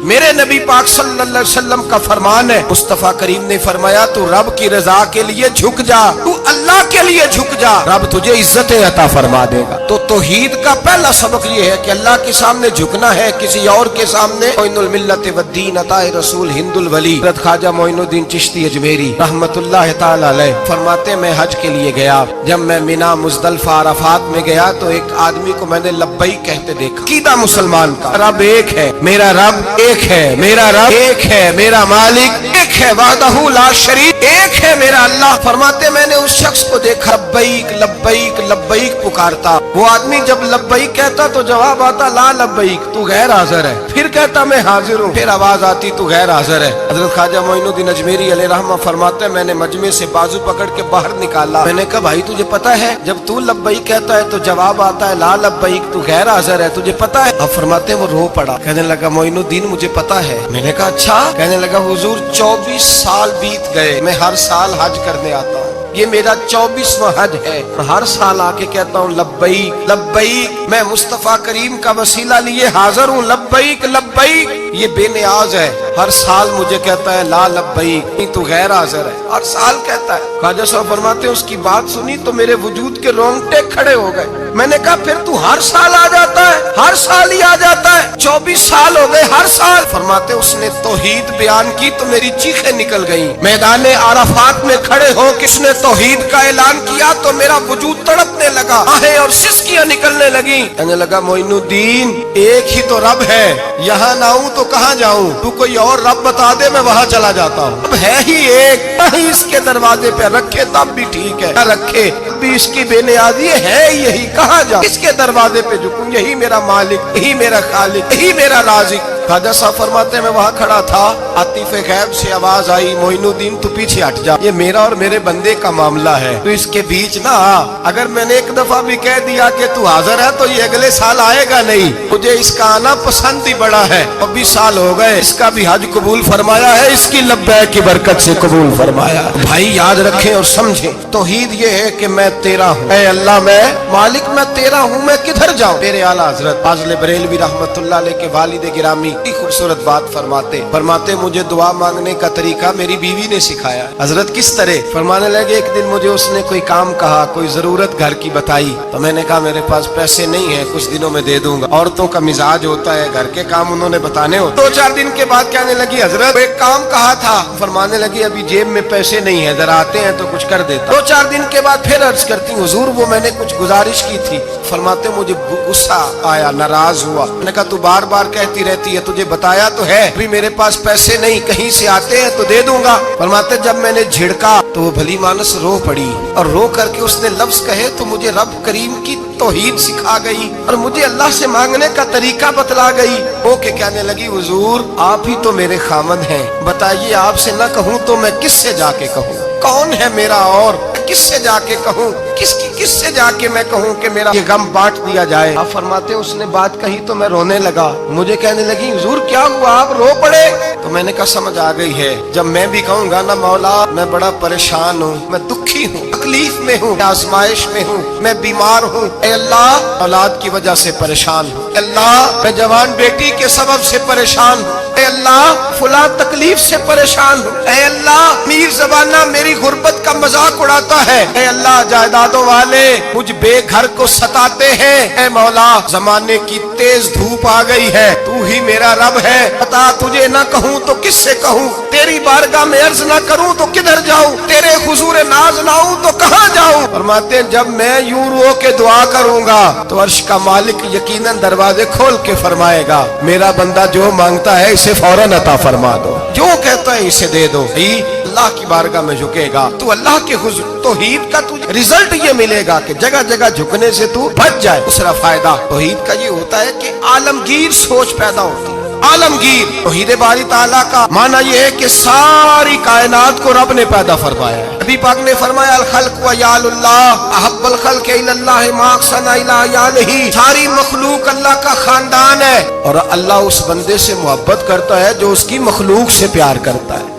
میرے نبی پاک صلی اللہ علیہ وسلم کا فرمان ہے، مصطفیٰ کریم نے فرمایا تو رب کی رضا کے لیے جھک جا، تو اللہ کے لیے جھک جا، رب تجھے عزت عطا فرما دے گا۔ تو توحید کا پہلا سبق یہ ہے کہ اللہ کے سامنے جھکنا ہے، کسی اور کے سامنے۔ معین الملت والدین عطا رسول ہند الولی حضرت خواجہ معین الدین چشتی اجمیری رحمت اللہ تعالی علیہ فرماتے میں حج کے لیے گیا، جب میں مینا مزدلفہ عرفات میں گیا تو ایک آدمی کو میں نے لبیک کہتے دیکھا۔ عقیدہ مسلمان کا رب ایک ہے، میرا رب ایک ہے، میرا رب ایک ہے، میرا مالک ایک ہے، وحدہ لا شریک ایک ہے میرا اللہ۔ فرماتے میں نے اس شخص کو دیکھا لبیک لبیک لبیک پکارتا، وہ آدمی جب لبیک کہتا تو جواب آتا لا لبیک، تو غیر حاضر ہے، پھر کہتا میں حاضر ہوں، پھر آواز آتی تو غیر حاضر ہے۔ حضرت خواجہ معین الدین اجمیری علیہ رحمہ فرماتے میں نے مجمع سے بازو پکڑ کے باہر نکالا، میں نے کہا بھائی تجھے پتا ہے جب تو لبیک کہتا ہے تو جواب آتا ہے لا لبیک، تو غیر حاضر ہے، تجھے پتا ہے؟ اب فرماتے وہ رو پڑا، کہنے لگا معین الدین مجھے پتا ہے۔ میں نے کہا اچھا؟ کہنے لگا حضور 24 سال بیت گئے، میں ہر سال حج کرنے آتا ہوں، یہ میرا 24واں حج ہے، اور ہر سال آ کے کہتا ہوں لبیک لبیک، میں مصطفیٰ کریم کا وسیلہ لیے حاضر ہوں، لبیک لبیک، یہ بے نیاز ہے، ہر سال مجھے کہتا ہے لا لبیک، تو غیر حاضر ہے، ہر سال کہتا ہے۔ خواجہ صاحب فرماتے ہیں اس کی بات سنی تو میرے وجود کے رونگٹے کھڑے ہو گئے۔ میں نے کہا پھر تو ہر سال آ جاتا ہے، ہر سال ہی آ جاتا ہے، 24 سال ہو گئے ہر سال۔ فرماتے اس نے توحید بیان کی تو میری چیخیں نکل گئیں، میدان عرفات میں کھڑے ہو کس نے توحید کا اعلان کیا تو میرا وجود تڑپنے لگا، آہیں اور سسکیاں نکلنے لگیں۔ کہنے لگا معین الدین ایک ہی تو رب ہے، یہاں نہ ہوں تو کہاں جاؤں، تو کوئی اور رب بتا دے میں وہاں چلا جاتا ہوں، اب ہے ہی ایک، کہیں اس کے دروازے پہ رکھے تب بھی ٹھیک ہے، نہ رکھے بھی اس کی بے نیازی ہے یہی، کہاں جاؤں، اس کے دروازے پہ جھکوں، یہی میرا مالک، یہی میرا خالق، یہی میرا رازق۔ خواجہ صاحب فرماتے ہیں میں وہاں کھڑا تھا، عاطف غیب سے آواز آئی معین الدین تو پیچھے ہٹ جا، یہ میرا اور میرے بندے کا معاملہ ہے، تو اس کے بیچ نہ آ، اگر میں نے ایک دفعہ بھی کہہ دیا کہ تو حاضر ہے تو یہ اگلے سال آئے گا نہیں، مجھے اس کا آنا پسند ہی بڑا ہے، 24 سال ہو گئے، اس کا بھی حج قبول فرمایا ہے، اس کی لبیک کی برکت سے قبول فرمایا۔ بھائی یاد رکھیں اور سمجھیں، توحید یہ ہے کہ میں تیرا ہوں، اے اللہ میں مالک میں تیرا ہوں، میں کدھر جاؤں؟ میرے اعلیٰ حضرت فاضل بریلوی رحمت اللہ علیہ کے والد گرامی خوبصورت بات فرماتے مجھے دعا مانگنے کا طریقہ میری بیوی نے سکھایا۔ حضرت کس طرح؟ فرمانے لگے ایک دن مجھے اس نے کوئی کام کہا، کوئی ضرورت گھر کی بتائی، تو میں نے کہا میرے پاس پیسے نہیں ہیں، کچھ دنوں میں دے دوں گا، عورتوں کا مزاج ہوتا ہے گھر کے کام انہوں نے بتانے ہوتے۔ 2-4 دن کے بعد کہنے لگی حضرت ایک کام کہا تھا، فرمانے لگی ابھی جیب میں پیسے نہیں ہیں، ذرا آتے ہیں تو کچھ کر دیتا۔ 2-4 دن کے بعد پھر عرض کرتی حضور وہ میں نے کچھ گزارش کی تھی، فرماتے مجھے غصہ آیا، ناراض ہوا، میں نے کہا تو بار بار کہتی رہتی ہے، تجھے بتایا تو ہے ابھی میرے پاس پیسے نہیں، کہیں سے آتے ہیں تو دے دوں گا۔ فرماتے جب میں نے جھڑکا تو وہ بھلی مانس رو پڑی، اور رو کر کے اس نے لفظ کہے تو مجھے رب کریم کی توحید سکھا گئی اور مجھے اللہ سے مانگنے کا طریقہ بتلا گئی۔ وہ کہ کہنے لگی حضور آپ ہی تو میرے خامد ہیں، بتائیے آپ سے نہ کہوں تو میں کس سے جا کے کہوں؟ کون ہے میرا اور کس سے جا کے کہوں؟ کس سے جا کے میں کہوں کہ میرا یہ غم بانٹ دیا جائے؟ آپ فرماتے اس نے بات کہی تو میں رونے لگا، مجھے کہنے لگی حضور کیا ہوا آپ رو پڑے؟ تو میں نے کہا سمجھ آ گئی ہے، جب میں بھی کہوں گا نا مولا میں بڑا پریشان ہوں، میں دکھی ہوں، تکلیف میں ہوں، آزمائش میں ہوں، میں بیمار ہوں، اے اللہ اولاد کی وجہ سے پریشان ہوں، اے اللہ میں جوان بیٹی کے سبب سے پریشان ہوں، اے اللہ فلاں تکلیف سے پریشان ہوں، اے اللہ میر زبانہ میری غربت کا مذاق اڑاتا ہے، اے اللہ جائیدادوں والے مجھ بے گھر کو ستاتے ہیں، اے مولا زمانے کی تیز دھوپ آ گئی ہے، تو ہی میرا رب ہے، بتا تجھے نہ کہوں تو کس سے کہوں، تیری بارگاہ میں عرض نہ کروں تو کدھر جاؤں، تیرے حضور ناز نہ ہوں تو کہاں جاؤں؟ فرماتے ہیں جب میں یوں رو کے دعا کروں گا تو عرش کا مالک یقیناً دروازے کھول کے فرمائے گا میرا بندہ جو مانگتا ہے اسے فوراً عطا فرما دو، جو کہتا ہے اسے دے دو۔ اللہ کی بارگاہ میں جھکے گا تو اللہ کے حضور توحید کا تجھے رزلٹ یہ ملے گا کہ جگہ جگہ جھکنے سے تو بچ جائے۔ دوسرا فائدہ توحید کا یہ ہوتا ہے کہ عالمگیر سوچ پیدا ہوتی ہے۔ عالمگیر توحید باری تعالیٰ کا معنی یہ ہے کہ ساری کائنات کو رب نے پیدا فرمایا ہے۔ نبی پاک نے فرمایا الخلق ویال اللہ احب الخلق الی اللہ ما احسن الی عیالہ، ساری مخلوق اللہ کا خاندان ہے اور اللہ اس بندے سے محبت کرتا ہے جو اس کی مخلوق سے پیار کرتا ہے۔